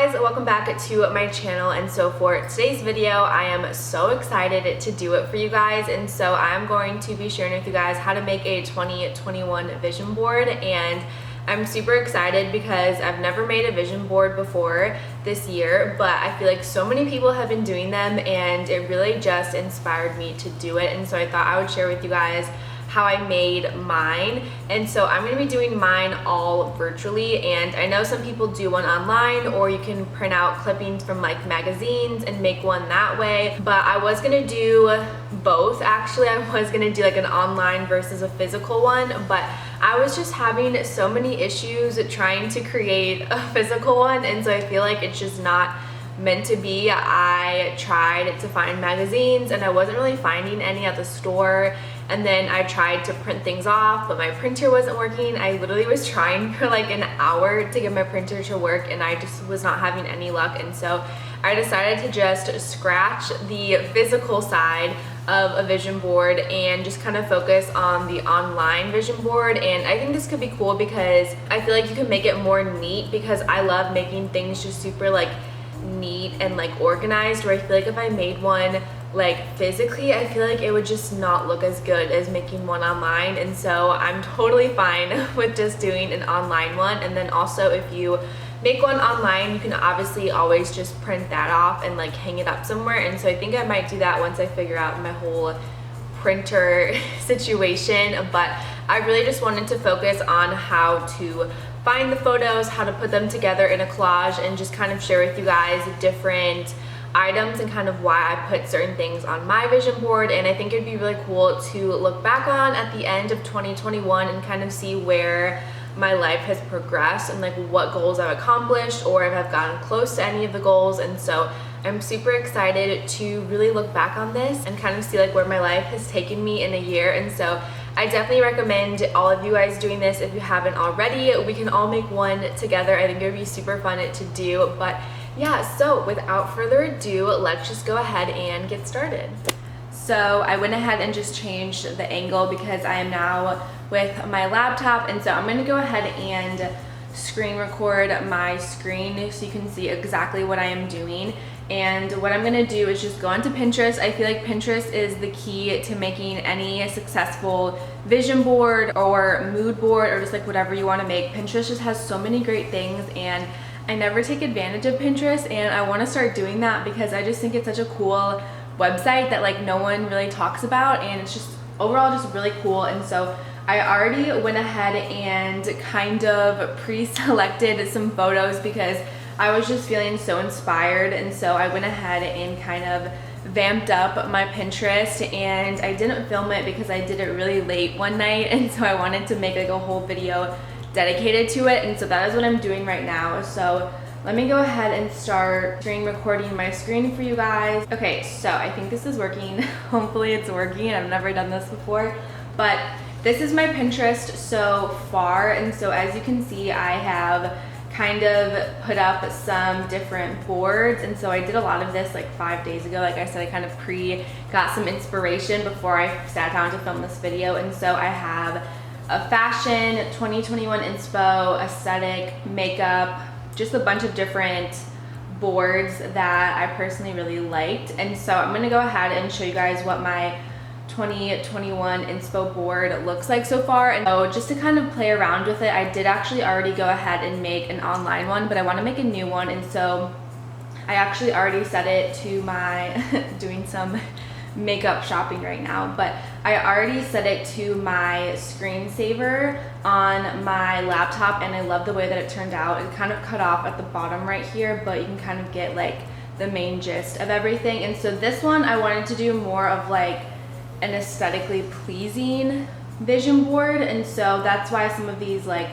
guys, welcome back to my channel. And so for today's video, I am so excited to do it for you guys. And so I'm going to be sharing with you guys how to make a 2021 vision board. And I'm super excited because I've never made a vision board before this year, but I feel like so many people have been doing them and it really just inspired me to do it. And so I thought I would share with you guys how I made mine. And so I'm gonna be doing mine all virtually, and I know some people do one online, or you can print out clippings from like magazines and make one that way, but I was gonna do both. Actually, I was gonna do like an online versus a physical one, but I was just having so many issues trying to create a physical one, and so I feel like it's just not meant to be. I tried to find magazines and I wasn't really finding any at the store, and then I tried to print things off, but my printer wasn't working. I literally was trying for like an hour to get my printer to work, and I just was not having any luck. And so I decided to just scratch the physical side of a vision board and just kind of focus on the online vision board. And I think this could be cool because I feel like you can make it more neat, because I love making things just super like neat and like organized, where I feel like if I made one like physically, I feel like it would just not look as good as making one online. And so I'm totally fine with just doing an online one. And then also, if you make one online, you can obviously always just print that off and like hang it up somewhere. And so I think I might do that once I figure out my whole printer situation. But I really just wanted to focus on how to find the photos, how to put them together in a collage, and just kind of share with you guys different items and kind of why I put certain things on my vision board. And I think it'd be really cool to look back on at the end of 2021 and kind of see where my life has progressed and like what goals I've accomplished, or if I've gotten close to any of the goals. And so I'm super excited to really look back on this and kind of see like where my life has taken me in a year. And so I definitely recommend all of you guys doing this if you haven't already. We can all make one together. I think it would be super fun to do. But yeah, so without further ado, let's just go ahead and get started. So I went ahead and just changed the angle because I am now with my laptop, and so I'm gonna go ahead and screen record my screen so you can see exactly what I am doing. And what I'm gonna do is just go onto Pinterest. I feel like Pinterest is the key to making any successful vision board or mood board, or just like whatever you wanna make. Pinterest just has so many great things, and I never take advantage of Pinterest, and I wanna start doing that because I just think it's such a cool website that like no one really talks about, and it's just overall just really cool. And so I already went ahead and kind of pre-selected some photos because I was just feeling so inspired. And so I went ahead and kind of vamped up my Pinterest, and I didn't film it because I did it really late one night, and so I wanted to make like a whole video dedicated to it. And so that is what I'm doing right now. So let me go ahead and start screen recording my screen for you guys. Okay, so I think this is working. Hopefully it's working. I've never done this before, but this is my Pinterest so far. And so as you can see, I have kind of put up some different boards. And so I did a lot of this like 5 days ago. Like I said, I kind of got some inspiration before I sat down to film this video. And so I have a fashion, 2021 inspo, aesthetic, makeup, just a bunch of different boards that I personally really liked. And so I'm gonna go ahead and show you guys what my 2021 inspo board looks like so far. And so just to kind of play around with it, I did actually already go ahead and make an online one, but I want to make a new one. And so I actually already set it to my doing some makeup shopping right now, but I already set it to my screensaver on my laptop, and I love the way that it turned out. It kind of cut off at the bottom right here, but you can kind of get like the main gist of everything. And so this one I wanted to do more of like an aesthetically pleasing vision board, and so that's why some of these, like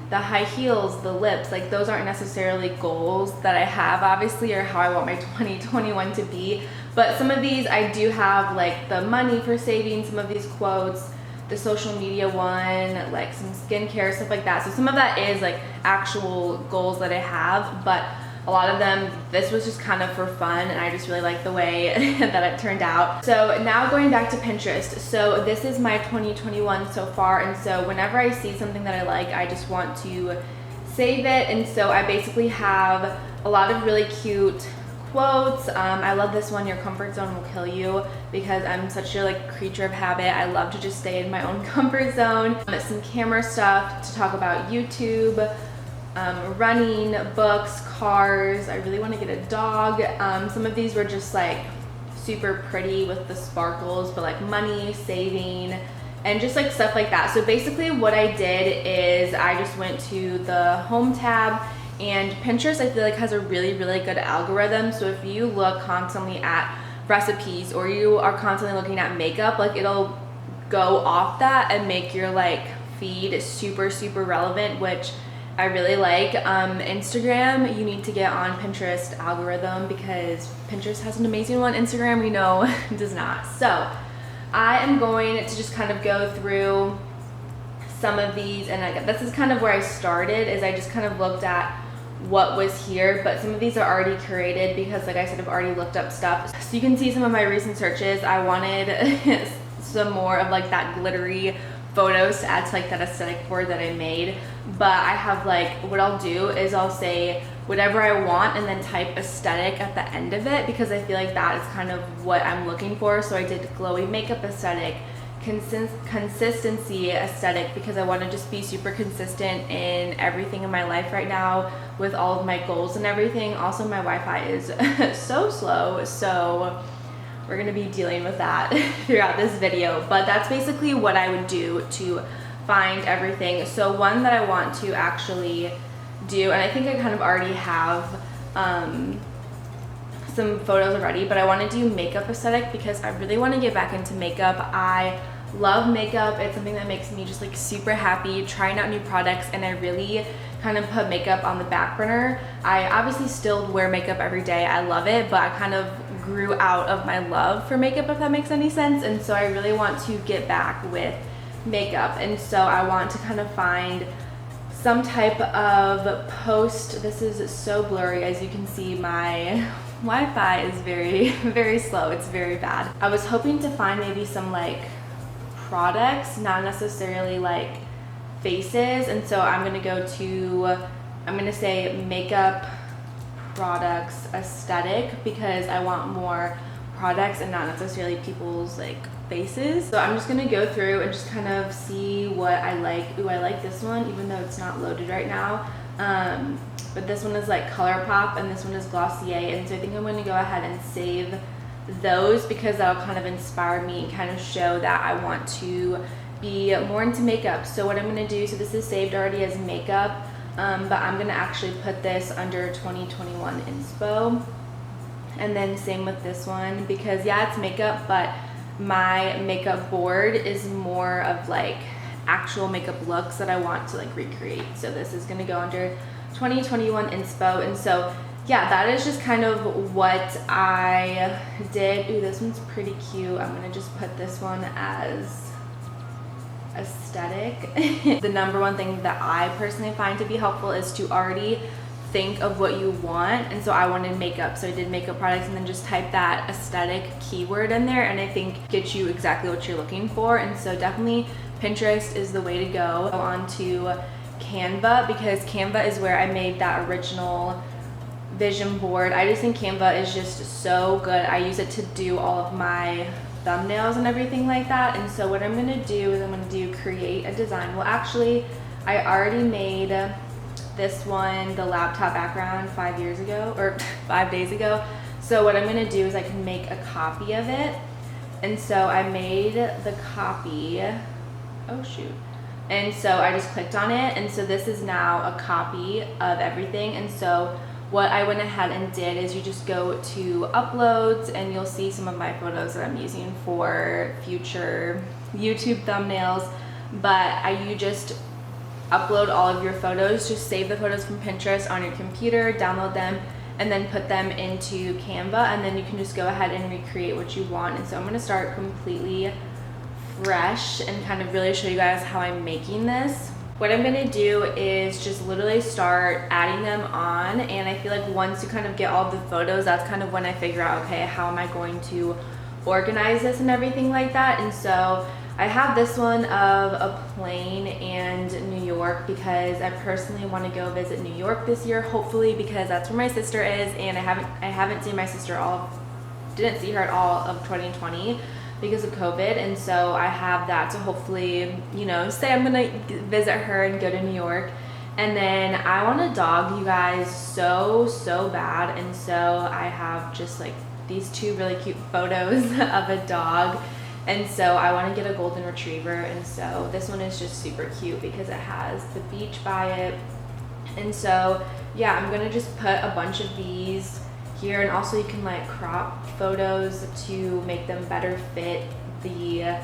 the high heels, the lips, like those aren't necessarily goals that I have obviously, or how I want my 2021 to be. But some of these I do have, like the money for saving, some of these quotes, the social media one, like some skincare, stuff like that. So some of that is like actual goals that I have, but a lot of them, this was just kind of for fun, and I just really like the way that it turned out. So now going back to Pinterest. So this is my 2021 so far, and so whenever I see something that I like, I just want to save it. And so I basically have a lot of really cute quotes. I love this one, your comfort zone will kill you, because I'm such a creature of habit. I love to just stay in my own comfort zone. Some camera stuff to talk about YouTube, running, books, cars. I really want to get a dog. Some of these were just super pretty with the sparkles, but money, saving, and just stuff like that. So basically what I did is I just went to the home tab, and Pinterest I feel has a really good algorithm. So if you look constantly at recipes or you are constantly looking at makeup, it'll go off that and make your feed super relevant, which I really like. Instagram, you need to get on Pinterest algorithm because Pinterest has an amazing one. Instagram, we know, does not. So I am going to just kind of go through some of these, and this is kind of where I started, is I just kind of looked at what was here, but some of these are already curated because like I said, I've already looked up stuff. So you can see some of my recent searches. I wanted some more of that glittery photos to add to that aesthetic board that I made, but I have what I'll do is I'll say whatever I want and then type aesthetic at the end of it, because I feel that is kind of what I'm looking for. So I did glowy makeup aesthetic, consistency aesthetic, because I want to just be super consistent in everything in my life right now with all of my goals and everything. Also, my Wi-Fi is so slow, so we're gonna be dealing with that throughout this video, but that's basically what I would do to find everything. So one that I want to actually do, and I think I kind of already have some photos already, but I want to do makeup aesthetic because I really want to get back into makeup. I love makeup. It's something that makes me just super happy trying out new products, and I really kind of put makeup on the back burner. I obviously still wear makeup every day. I love it, but I kind of grew out of my love for makeup, if that makes any sense. And so I really want to get back with makeup, and so I want to kind of find some type of post. This is so blurry, as you can see. My Wi-Fi is very slow. It's very bad. I was hoping to find maybe some products, not necessarily faces, and so I'm gonna say makeup products aesthetic, because I want more products and not necessarily people's faces. So I'm just gonna go through and just kind of see what I like. Ooh, I like this one, even though it's not loaded right now. But this one is ColourPop, and this one is Glossier, and so I think I'm gonna go ahead and save those because that'll kind of inspire me and kind of show that I want to be more into makeup. So what I'm gonna do, so this is saved already as makeup, but I'm gonna actually put this under 2021 inspo, and then same with this one, because yeah, it's makeup, but my makeup board is more of actual makeup looks that I want to recreate. So this is gonna go under 2021 inspo, and so yeah, that is just kind of what I did. Ooh, this one's pretty cute. I'm gonna just put this one as aesthetic. The number one thing that I personally find to be helpful is to already think of what you want, and so I wanted makeup, so I did makeup products and then just type that aesthetic keyword in there, and I think gets you exactly what you're looking for. And so definitely Pinterest is the way to go. Go on to Canva, because Canva is where I made that original vision board. I just think Canva is just so good. I use it to do all of my thumbnails and everything like that. And so what I'm gonna do is I'm gonna do create a design. Well, actually, I already made this one, the laptop background, 5 years ago, or 5 days ago. So what I'm gonna do is I can make a copy of it. And so I made the copy, oh shoot. And so I just clicked on it, and so this is now a copy of everything. And so what I went ahead and did is you just go to uploads, and you'll see some of my photos that I'm using for future YouTube thumbnails. But you just upload all of your photos, just save the photos from Pinterest on your computer, download them, and then put them into Canva, and then you can just go ahead and recreate what you want. And so I'm gonna start completely fresh and kind of really show you guys how I'm making this. What I'm gonna do is just literally start adding them on, and I feel once you kind of get all the photos, that's kind of when I figure out, okay, how am I going to organize this and everything like that. And so I have this one of a plane and New York because I personally want to go visit New York this year, hopefully, because that's where my sister is, and I haven't seen my sister didn't see her at all of 2020 because of COVID, and so I have that to hopefully, you know, say I'm gonna visit her and go to New York. And then I want a dog, you guys, so bad, and so I have just like these two really cute photos of a dog. And so I want to get a golden retriever, and so this one is just super cute because it has the beach by it. And so yeah, I'm gonna just put a bunch of these here, and also you can like crop photos to make them better fit the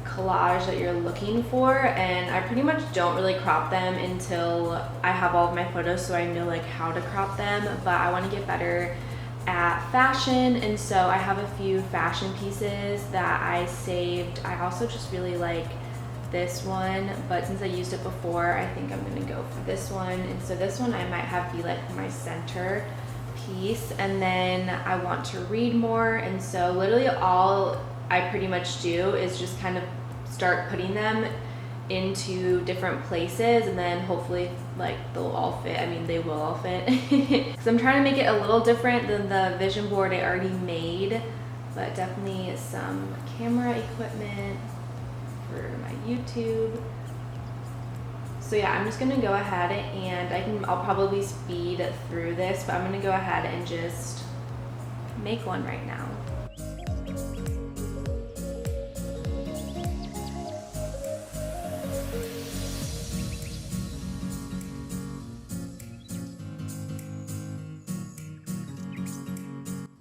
collage that you're looking for. And I pretty much don't really crop them until I have all of my photos, so I know like how to crop them, but I want to get better at fashion, and so I have a few fashion pieces that I saved. I also just really like this one, but since I used it before, I think I'm gonna go for this one. And so this one I might have be like my center piece. And then I want to read more, and so literally all I pretty much do is just kind of start putting them into different places, and then hopefully like they'll all fit. I mean, they will all fit because I'm trying to make it a little different than the vision board I already made, but definitely some camera equipment for my YouTube. So yeah, I'm just gonna go ahead and I'll probably speed through this, but I'm gonna go ahead and just make one right now.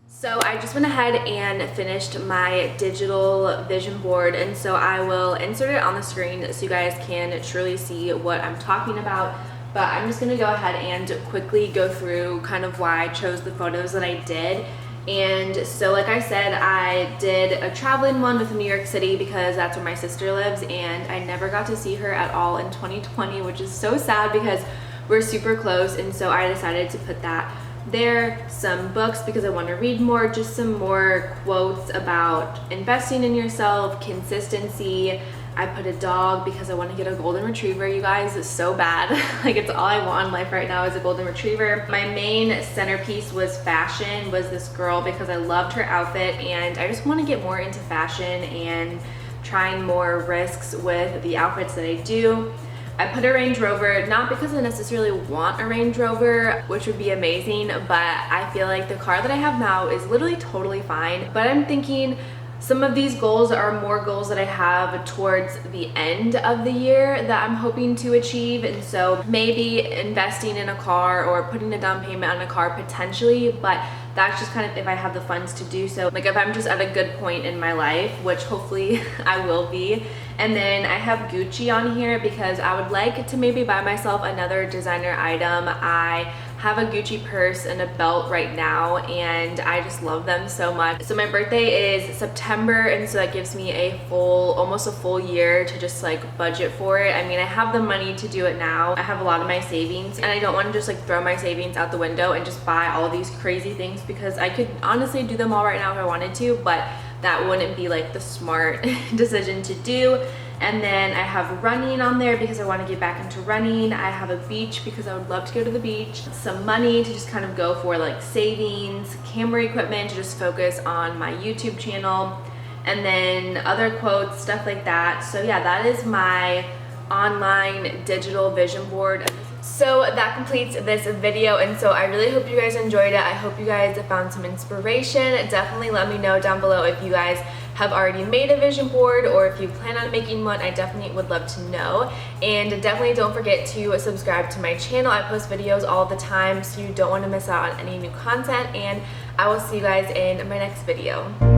So I just went ahead and finished my digital vision board, and so I will insert it on the screen so you guys can truly see what I'm talking about. But I'm just gonna go ahead and quickly go through kind of why I chose the photos that I did. And so like I said, I did a traveling one with New York City because that's where my sister lives, and I never got to see her at all in 2020, which is so sad because we're super close. And so I decided to put that there. Some books because I want to read more, just some more quotes about investing in yourself, consistency. I put a dog because I want to get a golden retriever, you guys. It's so bad. Like, it's all I want in life right now is a golden retriever. My main centerpiece was fashion, was this girl, because I loved her outfit, and I just want to get more into fashion and trying more risks with the outfits that I do. I put a Range Rover, not because I necessarily want a Range Rover, which would be amazing, but I feel like the car that I have now is literally totally fine. But I'm thinking some of these goals are more goals that I have towards the end of the year that I'm hoping to achieve. And so maybe investing in a car or putting a down payment on a car potentially, but that's just kind of if I have the funds to do so. Like if I'm just at a good point in my life, which hopefully I will be. And then I have Gucci on here because I would like to maybe buy myself another designer item. I have a Gucci purse and a belt right now, and I just love them so much. So my birthday is September, and so that gives me almost a full year to just like budget for it. I mean, I have the money to do it now. I have a lot of my savings, and I don't want to just like throw my savings out the window and just buy all these crazy things, because I could honestly do them all right now if I wanted to, but that wouldn't be like the smart decision to do. And then I have running on there because I want to get back into running. I have a beach because I would love to go to the beach. Some money to just kind of go for like savings, camera equipment to just focus on my YouTube channel, and then other quotes, stuff like that. So yeah, that is my online digital vision board. So that completes this video, and so I really hope you guys enjoyed it. I hope you guys found some inspiration. Definitely let me know down below if you guys have already made a vision board or if you plan on making one. I definitely would love to know. And definitely don't forget to subscribe to my channel. I post videos all the time, so you don't want to miss out on any new content, and I will see you guys in my next video.